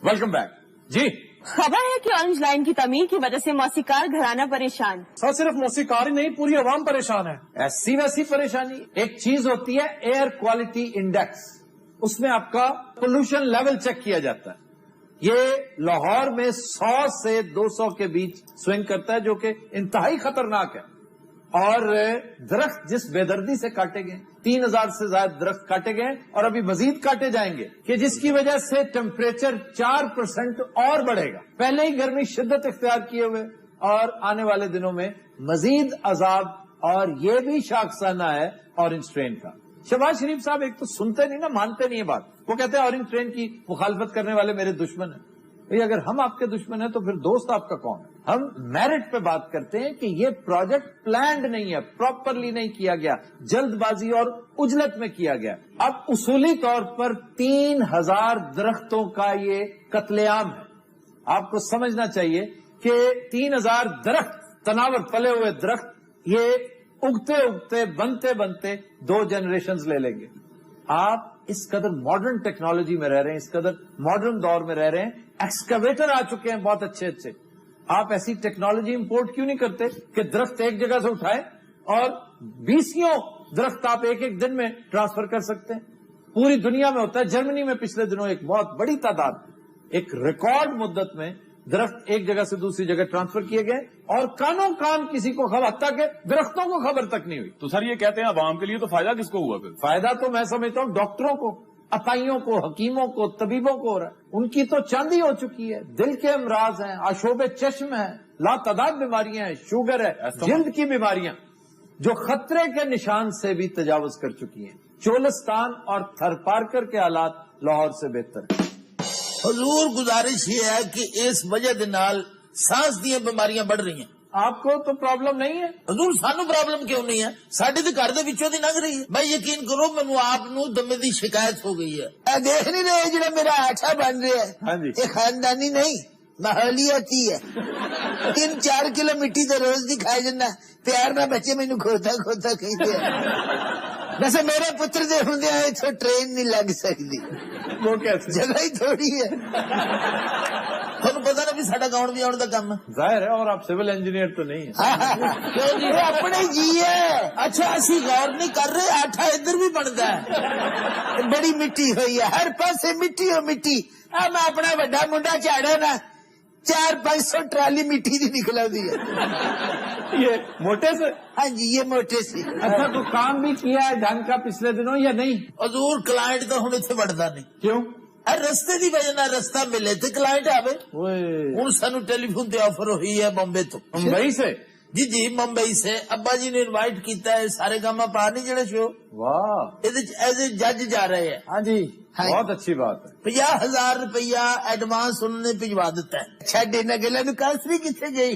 Welcome back जी। खबर है कि ऑरेंज लाइन की तमीर की वजह से मौसीकार घराना परेशान। सर सिर्फ मौसीकार ही नहीं, पूरी आवाम परेशान है। ऐसी वैसी परेशानी। एक चीज होती है एयर क्वालिटी इंडेक्स, उसमें आपका पोल्यूशन लेवल चेक किया जाता है। ये लाहौर में 100 से 200 के बीच स्विंग करता है, जो कि इंतहाई खतरनाक है। और दरख्त जिस बेदर्दी से काटे गए, 3000 से ज्यादा दरख्त काटे गए और अभी मजीद काटे जाएंगे, कि जिसकी वजह से टेम्परेचर 4% और बढ़ेगा। पहले ही गर्मी शिद्दत इख्तियार किए हुए और आने वाले दिनों में मजीद अजाब। और ये भी शाखसाना है ऑरेंज ट्रेन का। शहबाज शरीफ साहब एक तो सुनते नहीं ना, मानते नहीं है बात। वो कहते हैं ऑरेंज ट्रेन की मुखालफत करने वाले मेरे दुश्मन है। भाई अगर हम आपके दुश्मन हैं तो फिर दोस्त आपका कौन है? हम मेरिट पे बात करते हैं कि ये प्रोजेक्ट प्लान्ड नहीं है, प्रॉपरली नहीं किया गया, जल्दबाजी और उजलत में किया गया। अब उसूली तौर पर 3000 दरख्तों का ये कत्लेआम है। आपको समझना चाहिए कि 3000 दरख्त, तनावर पले हुए दरख्त, ये उगते उगते बनते बनते 2 जनरेशंस ले लेंगे। आप इस कदर मॉडर्न टेक्नोलॉजी में रह रहे हैं, इस कदर मॉडर्न दौर में रह रहे हैं, एक्सकवेटर आ चुके हैं बहुत अच्छे अच्छे। आप ऐसी टेक्नोलॉजी इंपोर्ट क्यों नहीं करते कि दरख्त एक जगह से उठाए और 20 दरख्त आप एक एक दिन में ट्रांसफर कर सकते हैं? पूरी दुनिया में होता है। जर्मनी में पिछले दिनों एक बहुत बड़ी तादाद, एक रिकॉर्ड मुद्दत में दरख्त एक जगह से दूसरी जगह ट्रांसफर किए गए और कानों कान किसी को खबर, हत्ता के दरख्तों को खबर तक नहीं हुई। तो सर ये कहते हैं अवाम के लिए तो फायदा किसको हुआ फिर? फायदा तो मैं समझता हूँ डॉक्टरों को, अताइयों को, हकीमों को, तबीबों को हो रहा है। उनकी तो चांदी हो चुकी है। दिल के अमराज हैं, आशोबे चश्म है, लातादाद बीमारियां हैं, शुगर है, जिल्द की बीमारियां जो खतरे के निशान से भी तजावुज कर चुकी हैं। चोलिस्तान और थरपारकर के हालात लाहौर से बेहतर है। हजूर गुजारिश ये है कि इस वजह दे नाल सांस दी बीमारियां बढ़ रही हैं। आपको तो प्रॉब्लम नहीं है? हजूर सानू प्रॉब्लम क्यों नहीं है? साडे ते घर दे विचों दी लंघ रही है। मैं यकीन करो मैनू आप नू दमे दी शिकायत हो गई है। देख नहीं रहे जो मेरा आटा बन रहा है? हाँ जी। ये खानदानी नहीं, माहौलियाती है। 3-4 किलो मिट्टी तो रोज दी खाई जाना। प्यार ना बच्चे मैनू खोता खोता कहते हैं। वैसे मेरे पुत्र दे हुंदे इत्थों ट्रेन नहीं लग सकती। वो कैसे? जगह ही थोड़ी है। ਤੁਹਾਨੂੰ पता ना भी साडा गाउन भी आउण दा काम है। जाहिर है। और आप सिविल इंजीनियर तो नहीं है। क्यों जी? अपने जी है। अच्छा असी गौर नहीं कर रहे, आटा इधर भी बनता है। बड़ी मिट्टी हुई है, हर पासे मिट्टी हो मिट्टी। मैं अपना बड़ा मुंडा झाड़ा ना, 400-500 ट्राली मिट्टी की निकला दी है। ये मोटे से? हाँ जी ये मोटे से। अच्छा तो काम भी किया है ढंग का पिछले दिनों या नहीं? हजूर क्लाइंट तो हुण इत्थे वड़दा नहीं। क्यों? रस्ते की वजह ना रस्ता मिले तो क्लाइंट आवे। हुण सानू टेलीफोन ते ऑफर हुई है बॉम्बे तो। मुंबई से? जी जी मुंबई से। अब्बा जी ने इनवाइट किया है, सारे गामा पा नहीं जड़े शो। वाह। एज ए जज जा रहे हैं। हाँ जी। बहुत अच्छी बात है। 50,000 रुपया एडवांस उन्होंने भिजवा दिता है। छड़ इन्हें गल कासरी कितने गई?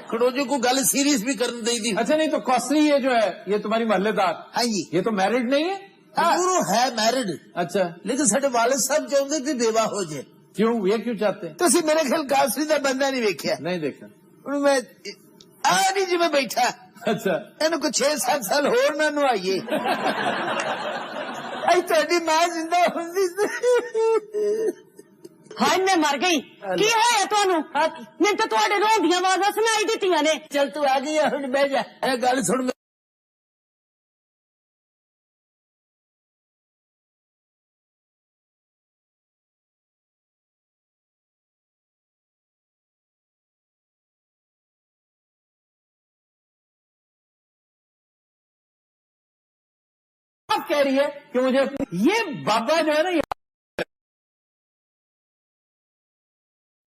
खड़ोजो को गल सीरियस भी करने दी थी। अच्छा नहीं तो कॉस्टली ये जो है ये तुम्हारी महल्लेदार? हाँ जी। ये तो मैरिड नहीं है? वो है मैरिड। अच्छा। लेकिन साडे वालिद साहब चाहते थे बेवा हो जाए। क्यों? ये क्यों चाहते हैं? तो मेरे ख्याल कासरी का बंदा नहीं वेख्या? नहीं देखा। मैं नहीं जी मैं बैठा। अच्छा। इन्हें को 6-7 साल होर ना नुआइए। थोड़ी मां जिंदा होंदी। हाय मैं मर गई। की होया तुहानू? मैं तो तुहाडे रोन दी आवाज़ां सुनाई दित्तियां ने। चल तू आ गई हुण बह जा। ए गल सुन आप कह रही है कि मुझे ये बाबा जो है ना ये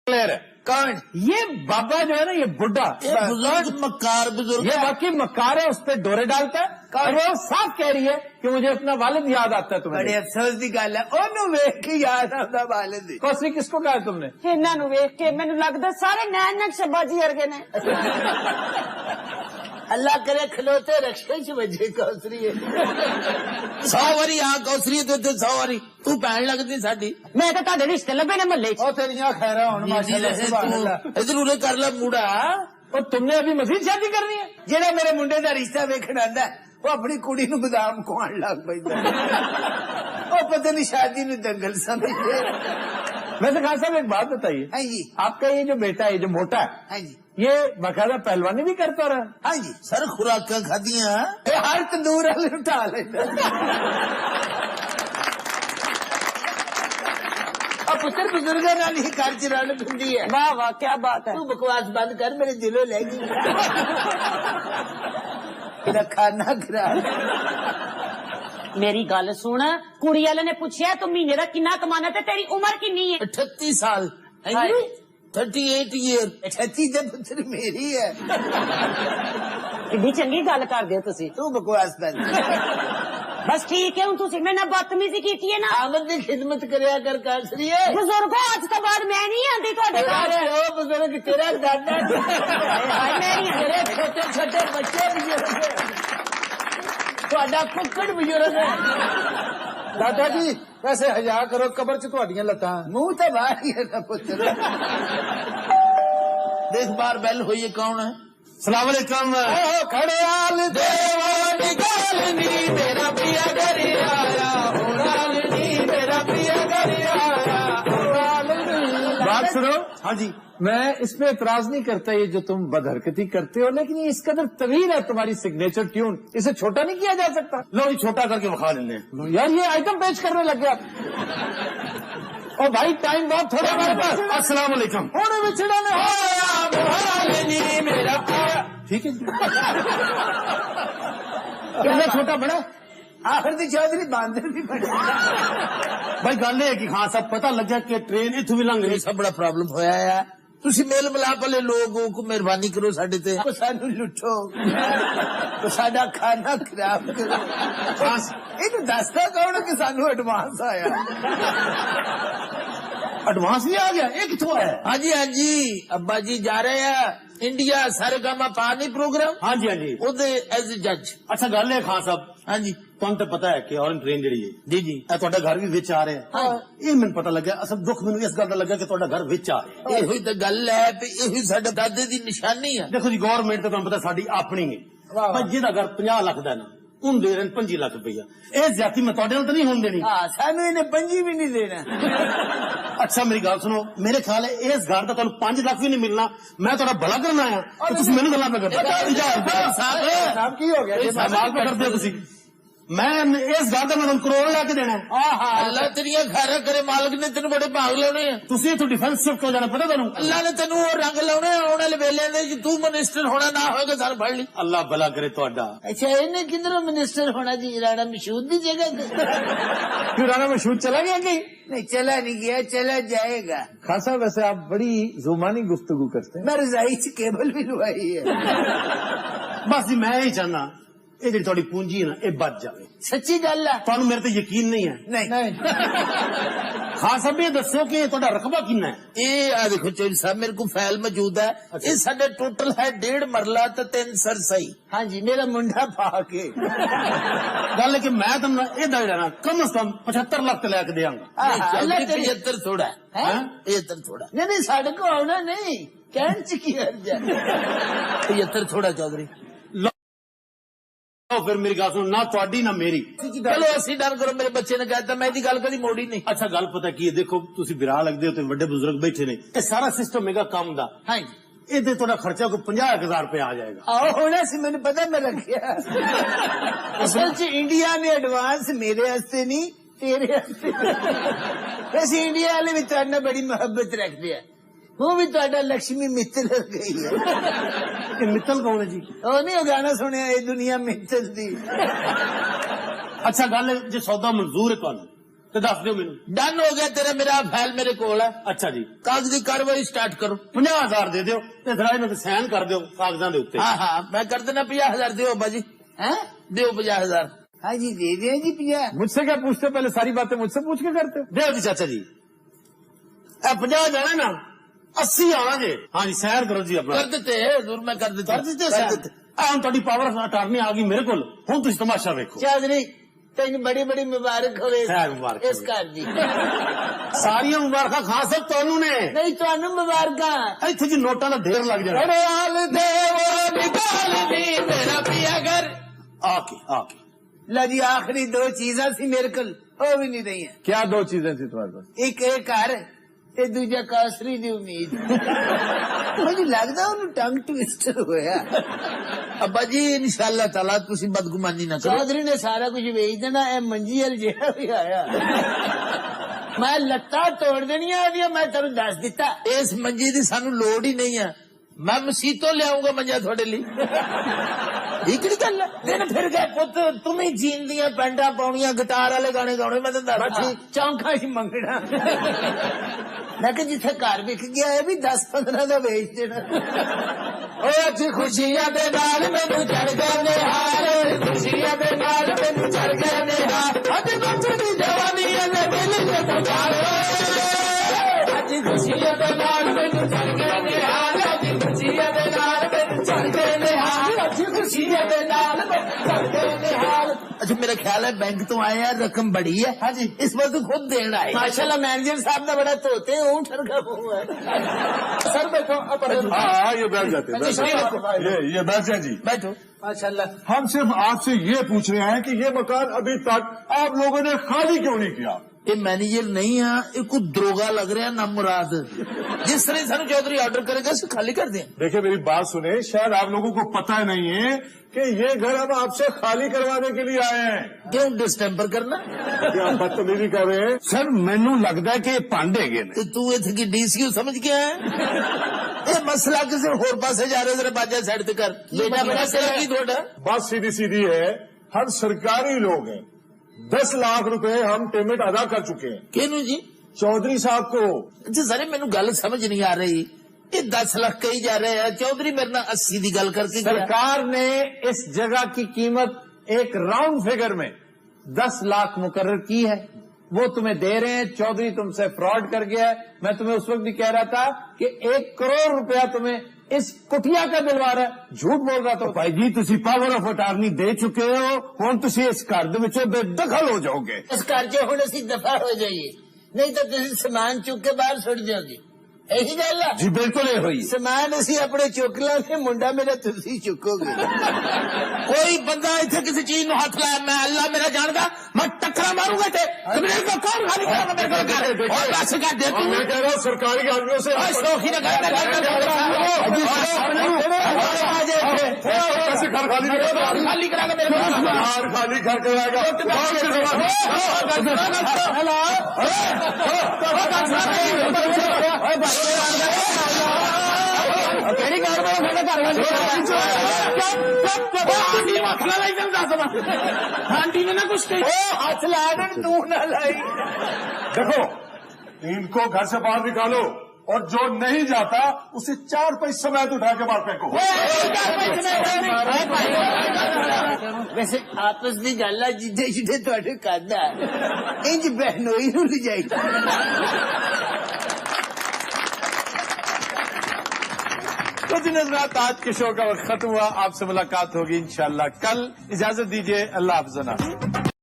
क्लियर है। कौन? ये बाबा जो है ना ये बुढ़ा बुजुर्ग मक्कार बुजुर्ग ये बाकी मक्कार है, उस पर डोरे डालता है और वो साफ कह रही है कि मुझे अपना वालिद याद आता है तुम्हें। बड़े अफसोस की गल है ओनू वेख के याद आता वालिद। कौसरी किसको कहा है तुमने? इन्हां नू वेख के मैनू लगदा सारे नैन नक्शबाजी वर्गे ने। अल्लाह करे खलोते रक्षे च वजे कौसरी है। 100 वारी आ कौसरी तो 100 वारी तू भैन लगदी साडी। मैं तो तुहाडे रिश्ते लभे ने महल्ले च। तेरियां खैरा हुण माशाअल्लाह सुभान अल्लाह। इधर उरे कर ले मुड़ा। और तुमने अभी मजीद शादी करनी है? जेड़ा मेरे मुंडे दा रिश्ता वेखण आंदा वो अपनी कुड़ी नू बादाम खुआण लग पैंदा। ओ पता नहीं शादी नू दंगल समझदे। वैसे खान साहब एक बात बताइए, हाँ जी आपका ये जो बेटा है जो मोटा है, हाँ जी ये बाकायदा पहलवानी भी करता रहा? हाँ जी सर खुराक खादियां हर तंदूर वाले उठा लेता अब पुत्र बुजुर्गों नाल ही घर च रल पिंदी है वाह वाह क्या बात है। तू बकवास बंद कर मेरे दिलों ले गई तेरा खाना खराब मेरी गल सुन, कुड़ी वाले ने पूछया तू महीने का कितना कमाना ते तेरी उम्र कितनी है? 38 साल हाय। 38 ईयर 38 दे पुत्र मेरी है कितनी चंगी गल कर दे तुसी। तू बकवास बंद बस ठीक है, हूं तुसी मेरे नाल बदतमीजी कीती है ना। आमद की खिदमत करया कर कासरिए बुजुर्गो आज तो बाद मैं नहीं आंदी तुहाडे घर। ओ बुजुर्ग तेरा दादा हाय मैं नहीं तेरे छोटे छोटे बच्चे बुजुर्ग ਤੁਹਾਡਾ ਕੁੱਕੜ ਬਜ਼ੁਰਗ ਹੈ दादा जी वैसे हजा करो कबर च तुहाडियां लत्तां ਮੂੰਹ ਤਾਂ ਬਾਹਰ ਹੀ ਹੈ ਨਾ ਪੁੱਤਰ ਦੇਖ ਬਾਹਰ ਬੈਲ ਹੋਈ ਹੈ ਕੌਣ ਹੈ सलाम अलैकुम। खड़ेयाल देवा निकालनी मेरा पिया घर आया होरालनी मेरा पिया घर आया होरालनी। बात सुनो, हाँ जी मैं इसमें एतराज नहीं करता ये जो तुम बदहरकती करते हो, लेकिन ये इस कदर तवील है तुम्हारी सिग्नेचर ट्यून, इसे छोटा नहीं किया जा सकता? लो जी छोटा करके विखा लेने यार ये आइटम पेश करने लग गया। और भाई टाइम बहुत थोड़ा हमारे पास। अस्सलाम वालेकुम होने विछड़ा ने होया होरालनी मेरा पिया ठीक है जी। कितना छोटा बड़ा ਆਖਰ ਦੀ ਚੌਧਰੀ ਬਾਂਦਰ ਵੀ ਬਣਾ भाई गल है कि खान साहब पता लग्या कि ट्रेन इत्थों भी लंघ ਇਹ रही ਸਭ ਬੜਾ ਪ੍ਰੋਬਲਮ ਹੋਇਆ ਆ ਤੁਸੀਂ ਮੇਲ ਮਿਲਾਪ ਵਾਲੇ ਲੋਕ ਹੋ ਕੋ ਮਿਹਰਬਾਨੀ ਕਰੋ ਸਾਡੇ ਤੇ ਕੋ ਸਾਨੂੰ ਲੁੱਟੋ ਕੋ ਸਾਡਾ ਖਾਣਾ ਖਰਾਬ ਕਰੋ ਇਹਨੂੰ ਦੱਸਦਾ ਕੌਣ ਕਿ ਸਾਨੂੰ ਐਡਵਾਂਸ ਆਇਆ एडवांस भी आ गया ये कितों आया हाँ जी हाँ जी अब्बा जी जा रहे हैं इंडिया सारेगामा पानी प्रोग्राम हाँ जी हाँ जी ਉਹਦੇ ਐਜ਼ ਜੱਜ अच्छा गल है खान साहब हाँ जी ਤੁਹਾਨੂੰ ਤਾਂ ਪਤਾ ਹੈ ਕਿ ਔਰਨ ਟ੍ਰੇਨ ਜਿਹੜੀ ਹੈ जी जी ਇਹ ਤੁਹਾਡਾ ਘਰ ਵੀ ਵਿੱਚ ਆ ਰਿਹਾ ਹੈ ਇਹ ਮੈਨੂੰ ਪਤਾ ਲੱਗਿਆ ਅਸਲ ਦੁੱਖ ਮੈਨੂੰ ਇਸ ਗੱਲ ਦਾ ਲੱਗਾ ਕਿ ਤੁਹਾਡਾ ਘਰ ਵਿੱਚ ਆ ਰਿਹਾ ਇਹੋ ਹੀ ਤਾਂ ਗੱਲ ਹੈ ਤੇ ਇਹੋ ਹੀ ਸਾਡੇ ਦਾਦੇ ਦੀ ਨਿਸ਼ਾਨੀ ਹੈ ਦੇਖੋ ਜੀ ਗਵਰਨਮੈਂਟ ਤਾਂ ਤੁਹਾਨੂੰ ਪਤਾ ਸਾਡੀ ਆਪਣੀ ਹੈ ਪਰ ਜਿਹਦਾ ਘਰ 50 ਲੱਖ ਦਾ ਨਾ ਉਹਨੂੰ ਦੇ ਰਹੇ 25 ਲੱਖ ਰੁਪਈਆ ਇਹ ਜ਼ਿਆਦਤੀ ਮੈਂ ਤੁਹਾਡੇ ਨਾਲ ਤਾਂ ਨਹੀਂ ਹੋਣ ਦੇਣੀ ਹਾਂ ਸਾਨੂੰ ਇਹਨੇ ਪੰਜੀ ਵੀ ਨਹੀਂ ਦੇਣਾ ਅੱਛਾ ਮੇਰੀ ਗੱਲ ਸੁਣੋ ਮੇਰੇ ਖਿਆਲ ਹੈ ਇਸ ਘਰ ਦਾ ਤੁਹਾਨੂੰ 5 ਲੱਖ ਵੀ ਨਹੀਂ ਮਿਲਣਾ ਮੈਂ ਤੁਹਾਡਾ ਭਲਾ ਕਰਨ ਆਇਆ ਤੇ ਤੁਸੀਂ ਮੈਨੂੰ ਗੱਲਾਂ ਕਰਦੇ ਸਾਹਿਬ ਕੀ ਹੋ ਗਿਆ ਸਵਾਲ ਕਰਦੇ ਹੋ ਤੁਸੀਂ मैं इस घर का मैं करोड़ लैके देना ਅੱਲਾ ਤੇਰੀਆਂ ਖਾਰਾ ਕਰੇ ਮਾਲਕ ਨੇ ਤੈਨੂੰ ਬੜੇ ਭਾਗ ਲਾਉਣੇ ਆ ਤੁਸੀਂ ਇਥੋਂ ਡਿਫੈਂਸ ਸ਼ਿਫਟ ਹੋ ਜਾਣਾ ਪਤਾ ਤੁਹਾਨੂੰ ਅੱਲਾ ਨੇ ਤੈਨੂੰ ਉਹ ਰੰਗ ਲਾਉਣੇ ਆਉਣ ਵਾਲੇ ਵੇਲੇ ਦੇ ਕਿ ਤੂੰ ਮਿਨਿਸਟਰ ਹੋਣਾ ਨਾ ਹੋਏਗਾ ਸਰ ਫੜ ਲਈ ਅੱਲਾ ਭਲਾ ਕਰੇ ਤੁਹਾਡਾ ਅੱਛਾ ਇਹਨੇ ਕਿੰਦਰੋਂ ਮਿਨਿਸਟਰ ਹੋਣਾ ਜੀ ਰਾਣਾ ਮਸ਼ਹੂਦ ਦੀ जगह ਤੇ क्यों राणा मशहूर चला गया कहीं? नहीं चला नहीं गया चला जाएगा खान साहब वैसे आप बड़ी जुबानी गुफ्तगू करते हैं। मैं रजाई से केबल भी लुआई है बस जी मैं ही चाहना ਇਹ ਜਿਹੜੀ ਤੁਹਾਡੀ ਪੂੰਜੀ ਹੈ ਨਾ ਇਹ ਬਚ ਜਾਵੇ सच्ची गल है ਤੁਹਾਨੂੰ ਮੇਰੇ ਤੇ ਯਕੀਨ ਨਹੀਂ ਹੈ नहीं ਖਾਨ ਸਾਹਿਬ ਇਹ ਦੱਸੋ ਕਿ ਤੁਹਾਡਾ ਰਕਬਾ ਕਿੰਨਾ ਹੈ ये आ देखो चौधरी साहब मेरे को फाइल मौजूद है ये साढ़े टोटल है 1.5 मरला तो 3 सरसई हाँ जी मेरा मुंडा पा के ਗੱਲ ਹੈ ਕਿ ਮੈਂ ਤੁਹਾਨੂੰ ਇਹਦਾ ਜਿਹੜਾ ਨਾ ਕਮ ਸੇ ਕਮ 75 ਲੱਖ ਤੇ ਲੈ ਕੇ ਦੇਵਾਂਗਾ अल्लाह 75 थोड़ा है 75 थोड़ा नहीं साढ़े को आना नहीं कहन च की हर्ज है 75 थोड़ा चौधरी ਲਓ ਫਿਰ ਮੇਰੀ ਗੱਲ ਸੁਣੋ ਨਾ ਤੁਹਾਡੀ ਨਾ ਮੇਰੀ चलो अस्सी डन करो मेरे बच्चे ने कहता मैं दी गल कदी मोड़ी नहीं ਅੱਛਾ ਗੱਲ ਪਤਾ ਕੀ ਹੈ ਦੇਖੋ ਤੁਸੀਂ ਵਿਰਾਹ ਲੱਗਦੇ ਹੋ ਤੇ ਵੱਡੇ ਬਜ਼ੁਰਗ ਬੈਠੇ ਨੇ ਇਹ ਸਾਰਾ ਸਿਸਟਮ ਹੈਗਾ ਕੰਮ ਦਾ हाँ जी ਇਹਦੇ ਤੁਹਾਡਾ ਖਰਚਾ ਕੋਈ 50,000 ਰੁਪਏ ਆ ਜਾਏਗਾ आओ होना सी मैंने पता मैं रखिया असल च इंडिया ने एडवांस मेरे हस्ते नहीं तेरे हस्ते वैसे इंडिया वाले भी तुहाडे नाल बड़ी मोहब्बत रखते हैं वो भी तुहाडा लक्ष्मी मित्तल हो गई है ਇਹ ਮਿੱਤਲ ਕੌਣ ਹੈ ਜੀ वो नहीं वो गाना सुनिया ये दुनिया मित्तल दी ਅੱਛਾ ਗੱਲ ਹੈ, ਜੇ ਸੌਦਾ ਮਨਜ਼ੂਰ ਹੈ ਤੁਹਾਨੂੰ ਤੇ ਦੱਸ ਦਿਓ ਮੈਨੂੰ डन हो गया तेरा मेरा फाइल मेरे कोल है ਅੱਛਾ ਜੀ कागजी कार्रवाई स्टार्ट करो 50,000 ਦੇ ਦਿਓ ਤੇ ਜ਼ਰਾ ਇਹਨਾਂ ਤੇ ਸਾਈਨ ਕਰ ਦਿਓ ਕਾਗਜ਼ਾਂ ਦੇ ਉੱਤੇ हाँ हाँ मैं कर देना 50,000 दियो अब्बा जी हैं दियो 50,000 हाँ जी दे दिया जी 50 मुझसे क्या पूछते हो? पहले सारी बातें मुझसे पूछ के करते हो। ਦਿਓ ਜੀ ਚਾਚਾ ਜੀ ਇਹ 50 ਜਾਣਾ ਨਾ 80 ਆਣਾ ਜੇ ਹਾਂਜੀ ਸਾਈਨ ਕਰੋ ਜੀ ਆਪਣਾ कर देते हजूर मैं कर देता ਕਰ ਦਿੱਤੇ ਸਾਈਨ ਹੁਣ ਤੁਹਾਡੀ ਪਾਵਰ ਅਟਾਰਨੀ ਆ ਗਈ ਮੇਰੇ ਕੋਲ ਹੁਣ ਤੁਸੀਂ ਤਮਾਸ਼ਾ ਵੇਖੋ चौधरी तेन बड़ी बड़ी मुबारक हो खैर मुबारक इस घर दी ਸਾਰੀਆਂ ਮੁਬਾਰਕਾਂ ਖਾਸ ਸਾਹਿਬ ਤੁਹਾਨੂੰ ਨੇ नहीं तुहानू मुबारक ਇੱਥੇ ਜੀ ਨੋਟਾਂ ਦਾ ਢੇਰ ਲੱਗ ਜਾਣਾ हाल देवो निकाल दी मेरा पिया घर ਆ ਕੇ ला जी आखिरी 2 चीजा सी मेरे को वो भी नहीं रही है क्या 2 चीजें थी तुम्हारे पास? एक एक घर ਤੇ ਦੂਜਾ ਕਾਸਰੀ ਦੀ ਉਮੀਦ। ਮੈਨੂੰ ਲੱਗਦਾ ਉਹਨੂੰ ਟੰਗ ਟਵਿਸਟਰ ਹੋਇਆ। ਅੱਬਾ ਜੀ ਇਨਸ਼ਾਅੱਲਾ ਤਾਲਾ ਤੁਸੀਂ ਬਦਗੁਮਾਨੀ ਨਾ ਕਰੋ। ਚੌਧਰੀ ਨੇ ਸਾਰਾ ਕੁਝ ਵੇਚ ਦੇਣਾ। ਇਹ ਮੰਜੀ ਵਾਲ ਜਿਹੜਾ ਵੀ ਆਇਆ ਮੈਂ ਲੱਤਾਂ ਤੋੜ ਦੇਣੀਆਂ ਉਹਦੀਆਂ। ਮੈਂ ਤੈਨੂੰ ਦੱਸ ਦਿੱਤਾ ਇਸ ਮੰਜੀ ਦੀ ਸਾਨੂੰ ਲੋੜ ਹੀ ਨਹੀਂ ਆ। ਮੈਂ ਮਸੀਤੋਂ ਲਿਆਉਂਗਾ ਮੰਜਾ ਤੁਹਾਡੇ ਲਈ। ਇਹ ਕਿਹੜੀ ਗੱਲ ਹੈ? ਦਿਨ ਫਿਰ ਗਏ ਪੁੱਤ ਤੂੰ ਹੀ ਜੀਨ ਦੀਆਂ ਪੈਂਟਾਂ ਪਾਉਣੀਆਂ ਗਿਟਾਰ ਵਾਲੇ ਗਾਣੇ ਗਾਉਣੇ। ਮੈਂ ਤੈਨੂੰ ਦੱਸਦਾ ਚੌਂਕਾ ਹੀ ਮੰਗਣਾ। ਮੈਂ ਕਿ ਜਿੱਥੇ ਘਰ ਵਿਕ ਗਿਆ ਇਹ ਵੀ 10-15 ਦਾ ਵੇਚ ਦੇਣਾ। ਓਏ ਅੱਜ ਖੁਸ਼ੀਆਂ ਦੇ ਨਾਲ ਮੈਨੂੰ ਚੜ ਗਏ ਨਿਹਾਲ। ਖੁਸ਼ੀਆਂ ਦੇ ਨਾਲ ਮੈਨੂੰ ਚੜ ਗਏ ਨਿਹਾਲ। ਅੱਜ ਬੱਚੜੀ ਜਵਾਨੀ ਨੇ ਮਿਲ ਕੇ ਪੁਕਾਰ। ਅੱਜ ਖੁਸ਼ੀਆਂ ਦੇ ਨਾਲ ਮੈਨੂੰ ਚੜ ਗਏ ਨਿਹਾਲ। ਅੱਜ ਖੁਸ਼ੀਆਂ ਦੇ ਨਾਲ ਮੈਨੂੰ ਚੜ ਗਏ ਨਿਹਾਲ। ਅੱਜ ਖੁਸ਼ੀਆਂ ਦੇ ਨਾਲ ਮੈਨੂੰ ਚੜ ਗਏ ਨਿਹਾਲ। अच्छा मेरा ख्याल है बैंक तो आए यार रकम बड़ी है। हाँ जी इस बार तो खुद देना है। माशाल्लाह मैनेजर साहब ने बड़ा तोते ऊँट रखा हुआ है। सर बैठो हाँ ये बैठ जाते ये बैठ जाए जी। बैठो माशाल्लाह। हम सिर्फ आपसे ये पूछ रहे हैं कि ये मकान अभी तक आप लोगों ने खाली क्यों नहीं किया? ये मैनेजर नहीं है ये कुछ दरोगा लग रहा है ना मुराद। जिस तरह सानू चौधरी ऑर्डर करेगा उसे खाली कर दें। देखिए मेरी बात सुने, शायद आप लोगों को पता नहीं है कि ये घर हम आपसे खाली करवाने के लिए आए हैं। क्यों डिस्टेम्पर करना? क्या आप बदतमीजी कर रहे हैं? सर मैनू लगता है कि भांडे गए तो तू इथे की डीसीयू समझ के आया? ये मसला किसी होर पासे जा रहे जरा बाजा साइड ते कर। बेटा बड़ा सही की थोड़ा बात सीधी सीधी है, हम सरकारी लोग हैं। 10 लाख रुपए हम पेमेंट अदा कर चुके हैं। किनू जी? चौधरी साहब को। अच्छा सर मैनू गल समझ नहीं आ रही। ये 10 लाख कही जा रहे हैं चौधरी मेरे ना 80 की गल करके गया। सरकार ने इस जगह की कीमत एक राउंड फिगर में 10 लाख मुकर्रर की है। वो तुम्हें दे रहे हैं। चौधरी तुमसे फ्रॉड कर गया है। मैं तुम्हें उस वक्त भी कह रहा था कि 1 करोड़ रुपया तुम्हें इस कुटिया का दिलवा रहा है। झूठ बोल रहा था भाई जी। तुसी पावर ऑफ अटार्नी दे चुके हो, हुण तुसी इस घर दे विचों बेदखल हो जाओगे। इस घर च हुण असीं दफा हो जाइए नहीं तो तुसीं समान चुक के बाहर सुट जाओगे। यही गल है जी बिल्कुल ये हुई। समान असीं अपने चुक लांगे मुंडा मेरा तुसीं चुकोगे। कोई बंदा इत्थे किसी चीज नूं हथ लाया मैं अल्लाह मेरा जानदा मैं टक्करा मारूंगा ते मेरे को कौन खाली करेगा मेरे को घर और बस कर दे तू। मैं कह रहा हूँ सरकारी आदमियों से शौकी ना कर कैसे घर खाली करेगा? खाली कराएगा मेरे को घर खाली घर कराएगा। तेरी घर में आंटी ने ना कुछ हाथ ला तू ना लाई। देखो इनको घर से बाहर निकालो और जो नहीं जाता उसे 4 पैसे समेत उठा के बाहर फेंको। वैसे आपस की गल है जिदे जिदे तुहाडे करदा इंज बहनोई नूं नहीं जाईदा। तो जी नज़रात आज के शो का वक्त खत्म हुआ। आपसे मुलाकात होगी इंशाल्लाह कल। इजाजत दीजिए। अल्लाह हाफ़िज़।